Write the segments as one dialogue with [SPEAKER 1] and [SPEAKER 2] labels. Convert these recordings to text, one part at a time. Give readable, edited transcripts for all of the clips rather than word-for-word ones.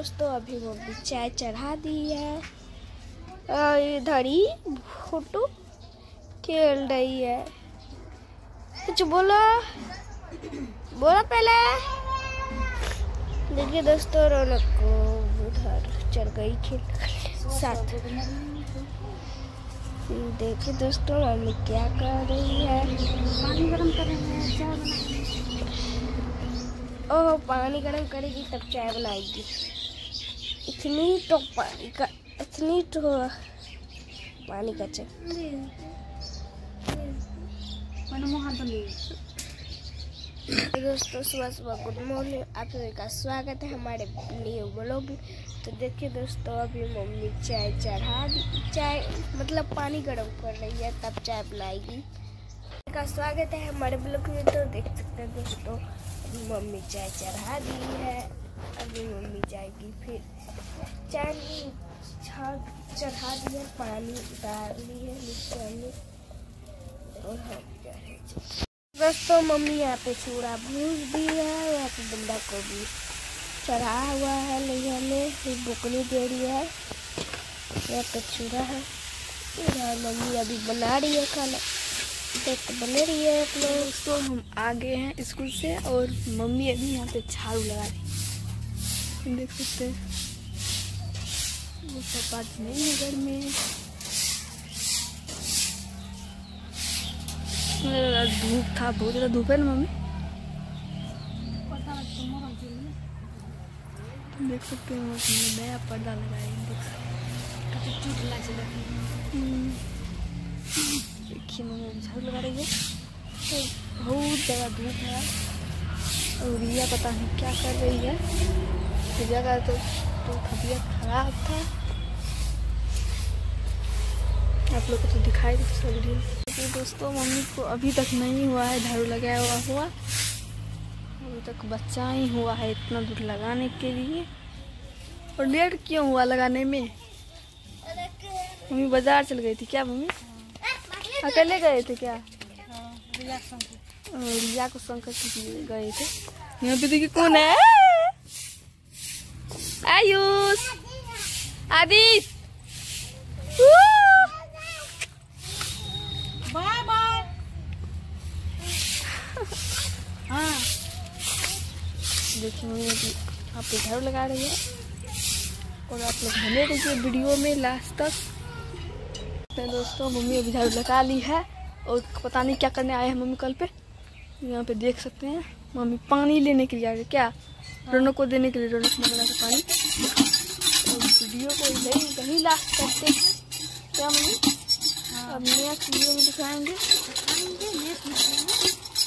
[SPEAKER 1] दोस्तों अभी मम्मी चाय चढ़ा दी है और इधर ही फोटो खेल रही है। कुछ बोलो पहले। देखिए दोस्तों रौनक को उधर चढ़ गई खेल साथ। देखिए दोस्तों मम्मी क्या कर रही है।
[SPEAKER 2] पानी गरम कर रहे हैं, चाय बना।
[SPEAKER 1] ओह पानी गरम करेगी तब चाय बनाएगी। इतनी तो पानी का चाय। दोस्तों सुबह गुड मॉर्निंग, आप सभी का स्वागत है हमारे न्यू ब्लॉग में। तो देखिए दोस्तों अभी मम्मी चाय चढ़ा दी, चाय मतलब पानी गर्म कर रही है तब चाय बनाएगी। का स्वागत है हमारे ब्लॉग में। तो देख सकते हैं दोस्तों अभी मम्मी चाय चढ़ा दी है, अभी मम्मी जाएगी फिर चाय चढ़ा दी है, पानी डाल दी है नीचे में और हम जा रहे हैं। दोस्तों मम्मी यहाँ पे चूड़ा भून दी है, यहाँ पे बंदा गोभी चढ़ा हुआ है लोहिया में, फिर बुकनी दे रही है, यहाँ पे चूड़ा है। इधर मम्मी अभी बना रही है खाना, देख बने रही है आप लोग।
[SPEAKER 2] दोस्तों हम आ गए हैं स्कूल से और मम्मी अभी यहाँ पे झाड़ू लगा रही है, देख सकते हैं। वो सब आज नहीं है घर में, धूप था, बहुत ज़्यादा धूप है ना मम्मी। देख सकते हैं मम्मी नया पर्दा लगाए, देखिए मम्मी झाड़ू लगा रही है। तो बहुत ज़्यादा धूप है और रिया पता नहीं क्या कर रही है। रिया का तो तबीयत खराब था, आप लोग को तो दिखाई दे सब वीडियो। तो दोस्तों मम्मी को अभी तक नहीं हुआ है झाड़ू लगाया हुआ, अभी तक बच्चा ही हुआ है इतना दूर लगाने के लिए। और लेट क्यों हुआ लगाने में? मम्मी बाजार चल गई थी क्या मम्मी? अकेले गए थे क्या? रिया को संग गए थे। यहाँ पे देखिए कौन है? आयुष, आदिश, बाय बाय। हाँ देखिए मम्मी अभी आप पे झाड़ू लगा रही है और आप लोग बने रहिए वीडियो में लास्ट तक। तो दोस्तों मम्मी अभी झाड़ू लगा ली है और पता नहीं क्या करने आए हैं मम्मी कल पे। यहाँ पे देख सकते हैं मम्मी पानी लेने के लिए आ रही क्या, रौनक को देने के लिए, रौनक मंगला का पानी। और वीडियो को यही लास्ट करते हैं क्या मम्मी? अब नेक्स्ट वीडियो में दिखाएंगे।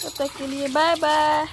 [SPEAKER 2] तब तक के लिए बाय बाय।